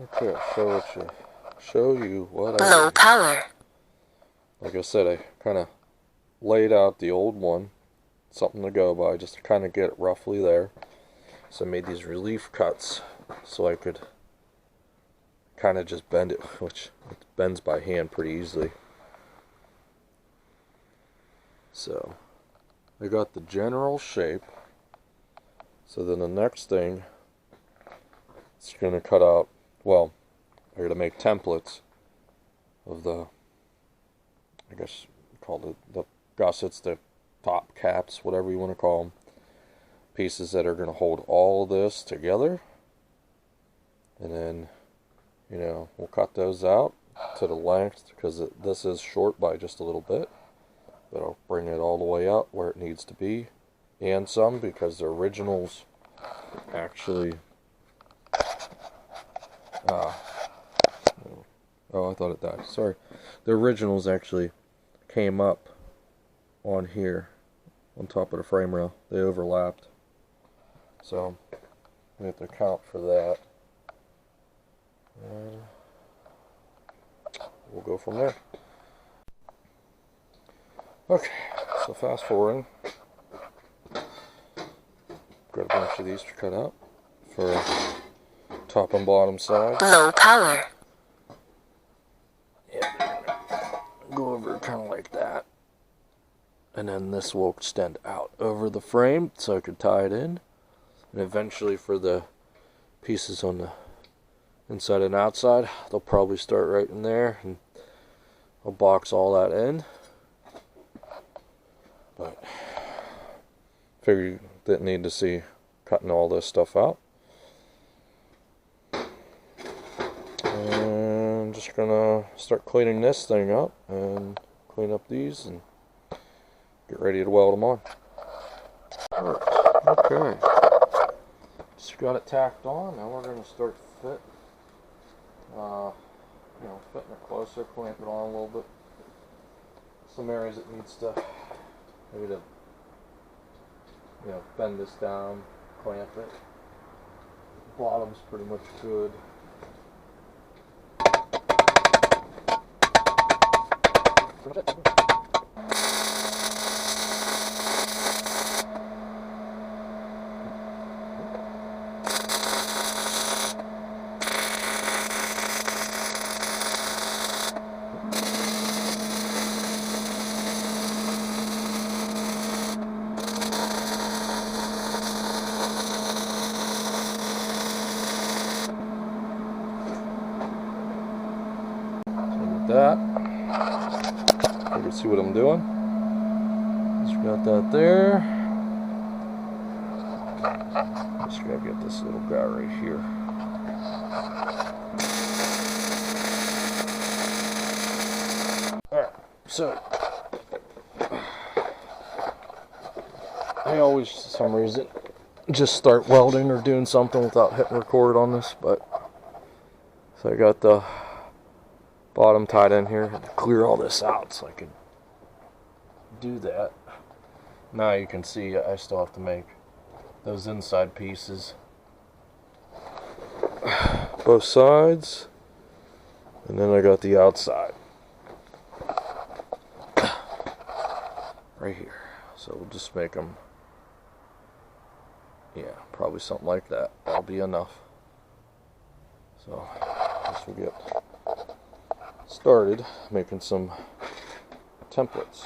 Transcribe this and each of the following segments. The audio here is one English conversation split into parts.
Okay, show you what I Low did. power. Like I said, I kind of laid out the old one, something to go by, just to kind of get it roughly there. So I made these relief cuts so I could kind of just bend it, which it bends by hand pretty easily. So I got the general shape. So then the next thing, it's going to cut out, well, I got to make templates of the, I guess called the gussets, the top caps, whatever you want to call them. Pieces that are going to hold all this together. And then, we'll cut those out to the length, because this is short by just a little bit. But I'll bring it all the way up where it needs to be. And some, because the originals actually... oh, I thought it died. Sorry. The originals actually came up on here, on top of the frame rail. They overlapped. So, we have to account for that. And we'll go from there. Okay, so fast forwarding. Got a bunch of these to cut out for top and bottom side. Low power. Yeah, go over kind of like that. And then this will extend out over the frame so I could tie it in. And eventually for the pieces on the inside and outside, they'll probably start right in there, and I'll box all that in. But figure you didn't need to see cutting all this stuff out. And I'm just gonna start cleaning this thing up and clean up these and get ready to weld them on. Okay. Just got it tacked on. Now we're going to start fitting it closer, clamp it on a little bit. Some areas it needs to, maybe to, bend this down, clamp it. The bottom's pretty much good. That. You can see what I'm doing. Just got that there. Just gotta get this little guy right here. Alright, so I always, for some reason, just start welding or doing something without hitting record on this, but so I got the bottom tied in here. I had to clear all this out so I could do that. Now you can see I still have to make those inside pieces, both sides, and then I got the outside right here. So we'll just make them, probably something like that. That'll be enough. So I guess we'll get started making some templates.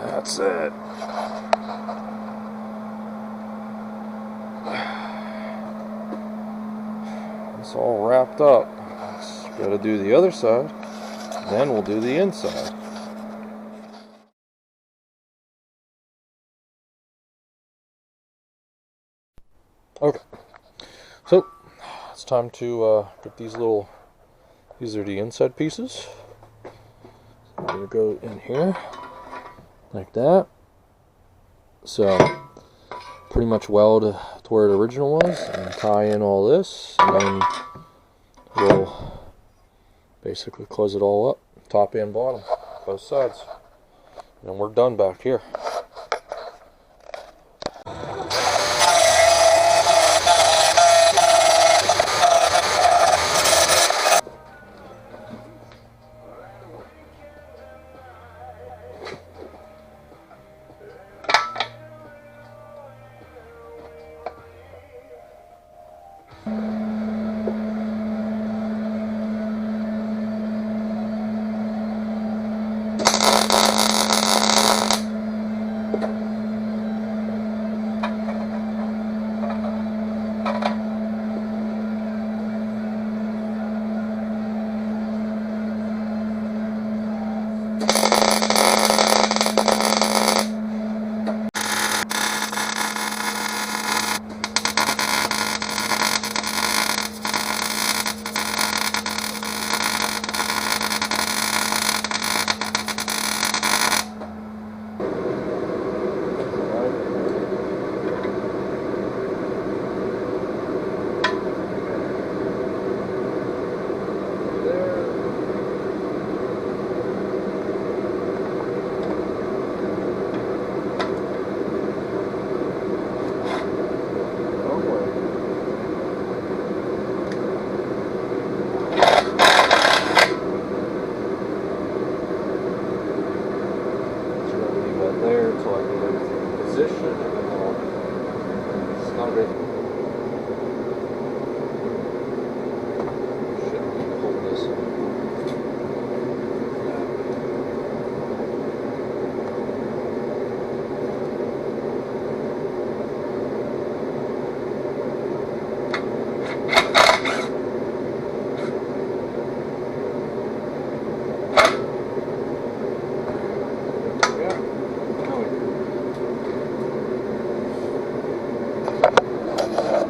That's it. It's all wrapped up. Just gotta do the other side, then we'll do the inside. Okay, so it's time to get these little, these are the inside pieces. I'm gonna go in here like that. So pretty much weld to where the original was and tie in all this, and then we'll basically close it all up, top and bottom, both sides, and we're done back here.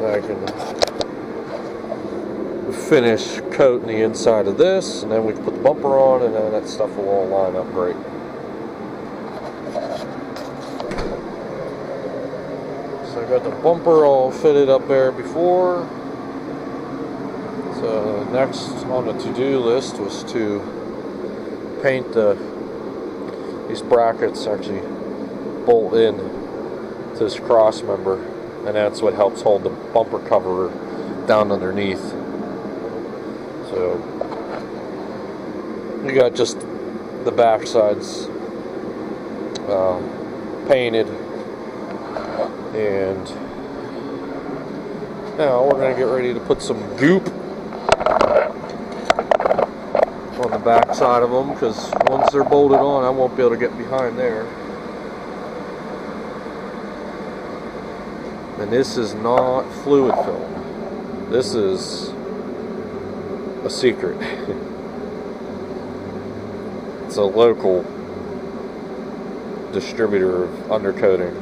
I can finish coating the inside of this, and then we can put the bumper on, and then that stuff will all line up great. So I got the bumper all fitted up there before. So next on the to-do list was to paint these brackets, actually bolt in to this cross member, and that's what helps hold the bumper cover down underneath. So you got just the back sides painted, and now we're going to get ready to put some goop on the back side of them, because once they're bolted on, I won't be able to get behind there. And this is not fluid film. This is a secret. It's a local distributor of undercoating.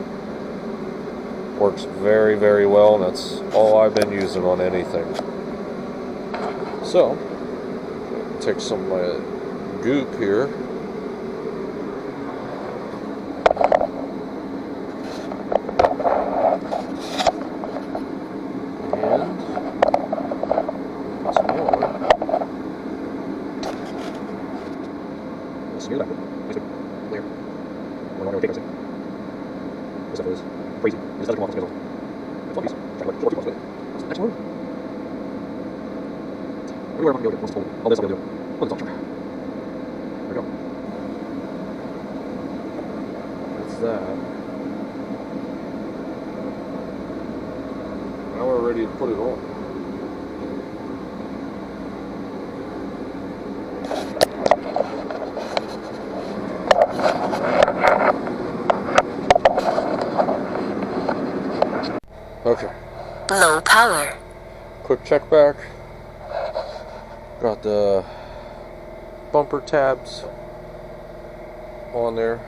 Works very, very well, and that's all I've been using on anything. So, take some goop here. Crazy. This doesn't come off together. That's one piece. Try to like 4 2 with it. That's one. Everywhere I'm going to go once it's full. All this I'm going to do. Once it's all sure. There we go. That's that. Now we're ready to put it on. quick check back. Got the bumper tabs on there,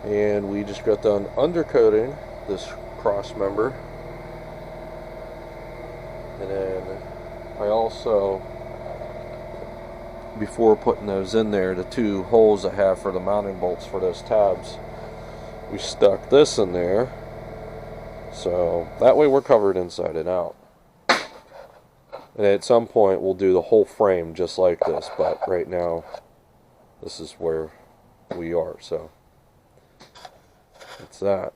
and we just got done undercoating this cross member, and then I also, before putting those in there, the two holes I have for the mounting bolts for those tabs, we stuck this in there, so that way we're covered inside and out. And at some point we'll do the whole frame just like this, but right now this is where we are, so that's that.